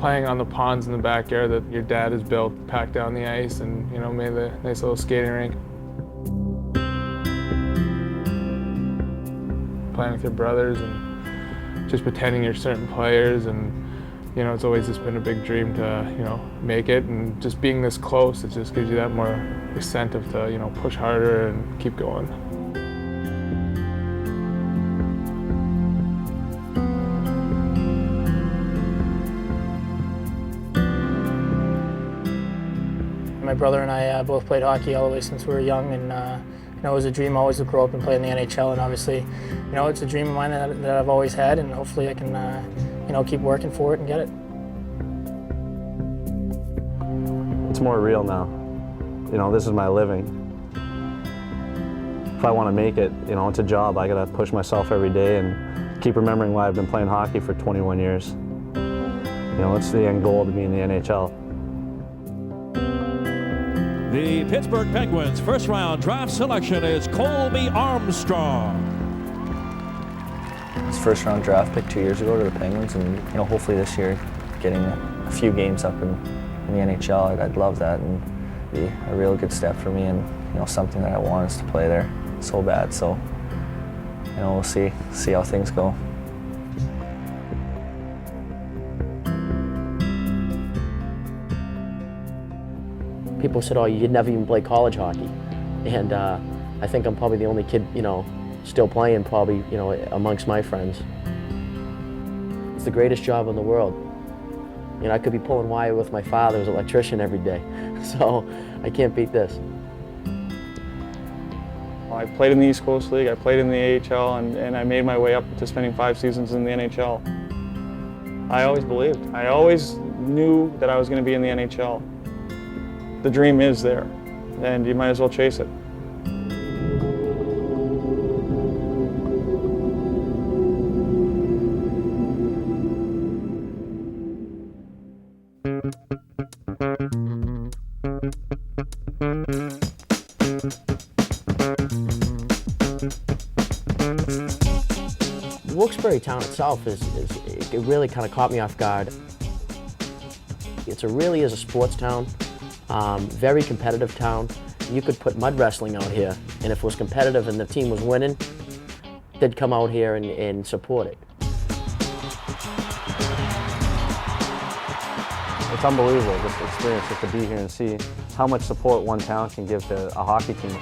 playing on the ponds in the backyard that your dad has built, packed down the ice, and made the nice little skating rink. Playing with your brothers and just pretending you're certain players, and it's always just been a big dream to make it, and just being this close, it just gives you that more incentive to push harder and keep going. My brother and I both played hockey all the way since we were young, and it was a dream always to grow up and play in the NHL, and obviously, it's a dream of mine that I've always had, and hopefully I can, keep working for it and get it. It's more real now. This is my living. If I want to make it, it's a job. I gotta push myself every day and keep remembering why I've been playing hockey for 21 years. It's the end goal to be in the NHL. The Pittsburgh Penguins' first-round draft selection is Colby Armstrong. His first-round draft pick 2 years ago to the Penguins, and hopefully this year getting a few games up in the NHL. I'd love that, and be a real good step for me, and something that I want is to play there so bad. So we'll see how things go. People said, "Oh, you'd never even play college hockey," and I think I'm probably the only kid, still playing, probably, amongst my friends. It's the greatest job in the world. I could be pulling wire with my father, who's an electrician, every day, so I can't beat this. I played in the East Coast League, I played in the AHL, and I made my way up to spending 5 seasons in the NHL. I always believed. I always knew that I was going to be in the NHL. The dream is there, and you might as well chase it. Wilkes-Barre town itself it really kind of caught me off guard. It really is a sports town. Very competitive town. You could put mud wrestling out here, and if it was competitive and the team was winning, they'd come out here and support it. It's unbelievable, this experience, just to be here and see how much support one town can give to a hockey team.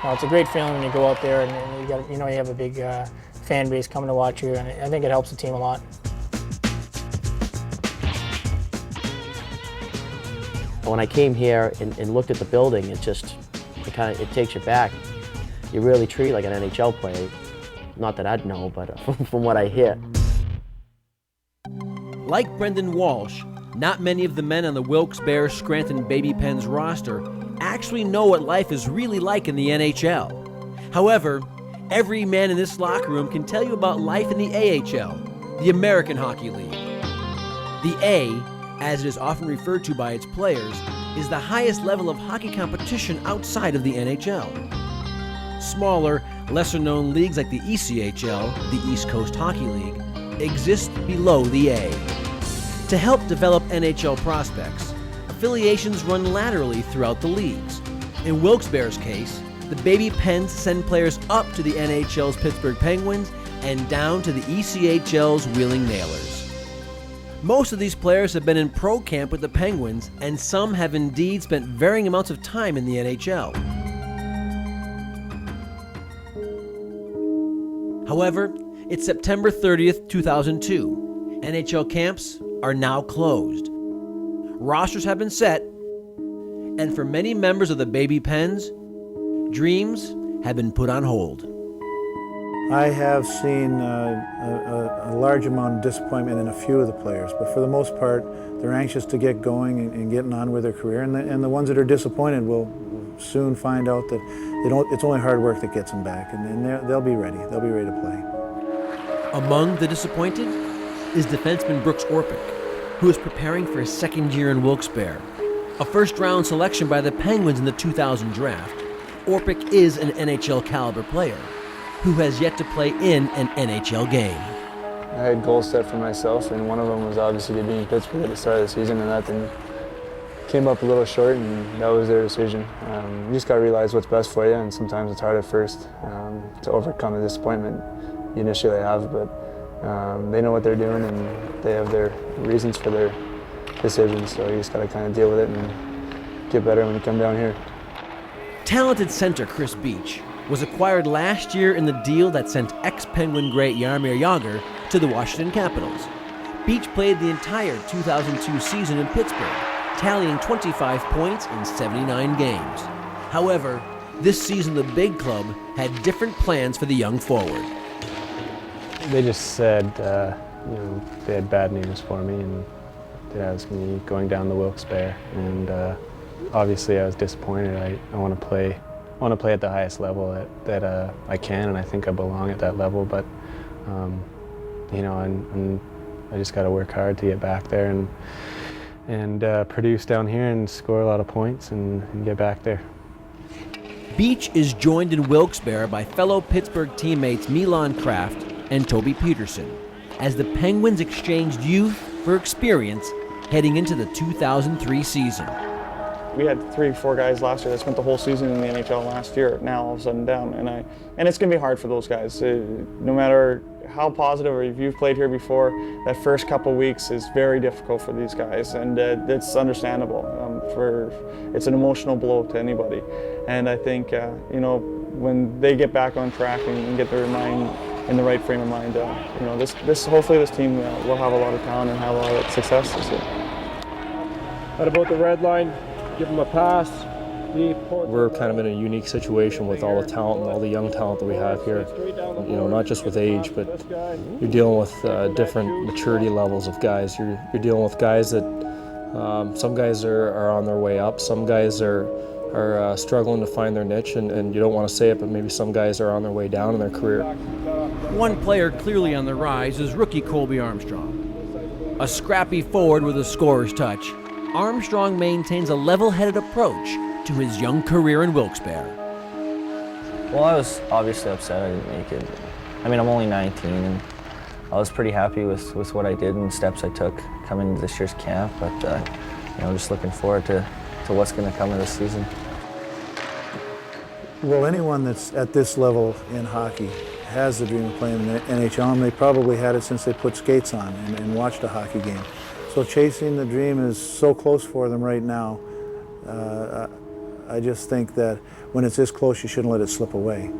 Well, it's a great feeling when you go out there and you have a big fan base coming to watch you, and I think it helps the team a lot. When I came here and looked at the building, it takes you back. You really treat like an NHL player. Not that I'd know, but from what I hear. Like Brendan Walsh, not many of the men on the Wilkes-Barre Scranton Baby Pens roster actually know what life is really like in the NHL. However, every man in this locker room can tell you about life in the AHL, the American Hockey League. The A, as it is often referred to by its players, is the highest level of hockey competition outside of the NHL. Smaller, lesser-known leagues like the ECHL, the East Coast Hockey League, exist below the A. To help develop NHL prospects, affiliations run laterally throughout the leagues. In Wilkes-Barre's case, the Baby Pens send players up to the NHL's Pittsburgh Penguins and down to the ECHL's Wheeling Nailers. Most of these players have been in pro camp with the Penguins, and some have indeed spent varying amounts of time in the NHL. However, it's September 30th, 2002. NHL camps are now closed. Rosters have been set, and for many members of the Baby Pens, dreams have been put on hold. I have seen a large amount of disappointment in a few of the players, but for the most part, they're anxious to get going and getting on with their career, and the ones that are disappointed will soon find out that it's only hard work that gets them back, and they'll be ready. They'll be ready to play. Among the disappointed is defenseman Brooks Orpik, who is preparing for his second year in Wilkes-Barre. A first-round selection by the Penguins in the 2000 draft, Orpik is an NHL caliber player who has yet to play in an NHL game. I had goals set for myself, and one of them was obviously to be in Pittsburgh at the start of the season, and that didn't came up a little short, and that was their decision. You just got to realize what's best for you, and sometimes it's hard at first to overcome the disappointment you initially have, but they know what they're doing, and they have their reasons for their decisions, so you just got to kind of deal with it and get better when you come down here. Talented center Chris Beach was acquired last year in the deal that sent ex-Penguin great Jaromir Jagr to the Washington Capitals. Beach played the entire 2002 season in Pittsburgh, tallying 25 points in 79 games. However, this season the big club had different plans for the young forward. They just said, they had bad news for me, and that I was going to be going down the Wilkes-Barre, and obviously I was disappointed. I want to play at the highest level that I can, and I think I belong at that level. But and I just got to work hard to get back there and produce down here and score a lot of points and get back there. Beach is joined in Wilkes-Barre by fellow Pittsburgh teammates Milan Kraft and Toby Peterson, as the Penguins exchanged youth for experience heading into the 2003 season. We had 3 or 4 guys last year that spent the whole season in the NHL last year, now all of a sudden down, and it's going to be hard for those guys. No matter how positive or if you've played here before, that first couple weeks is very difficult for these guys, and it's understandable. It's an emotional blow to anybody, and I think when they get back on track and get their mind in the right frame of mind, hopefully this team will have a lot of talent and have a lot of success this year. At about the red line, give them a pass. We're kind of in a unique situation with all the talent and all the young talent that we have here. Not just with age, but you're dealing with different maturity levels of guys. You're dealing with guys that some guys are on their way up, some guys are struggling to find their niche, and you don't want to say it, but maybe some guys are on their way down in their career. One player clearly on the rise is rookie Colby Armstrong. A scrappy forward with a scorer's touch, Armstrong maintains a level-headed approach to his young career in Wilkes-Barre. Well, I was obviously upset I didn't make it. I'm only 19, and I was pretty happy with what I did and the steps I took coming into this year's camp, but just looking forward to what's going to come of this season. Well, anyone that's at this level in hockey has the dream of playing in the NHL, and they probably had it since they put skates on and watched a hockey game. So chasing the dream is so close for them right now. I just think that when it's this close, you shouldn't let it slip away.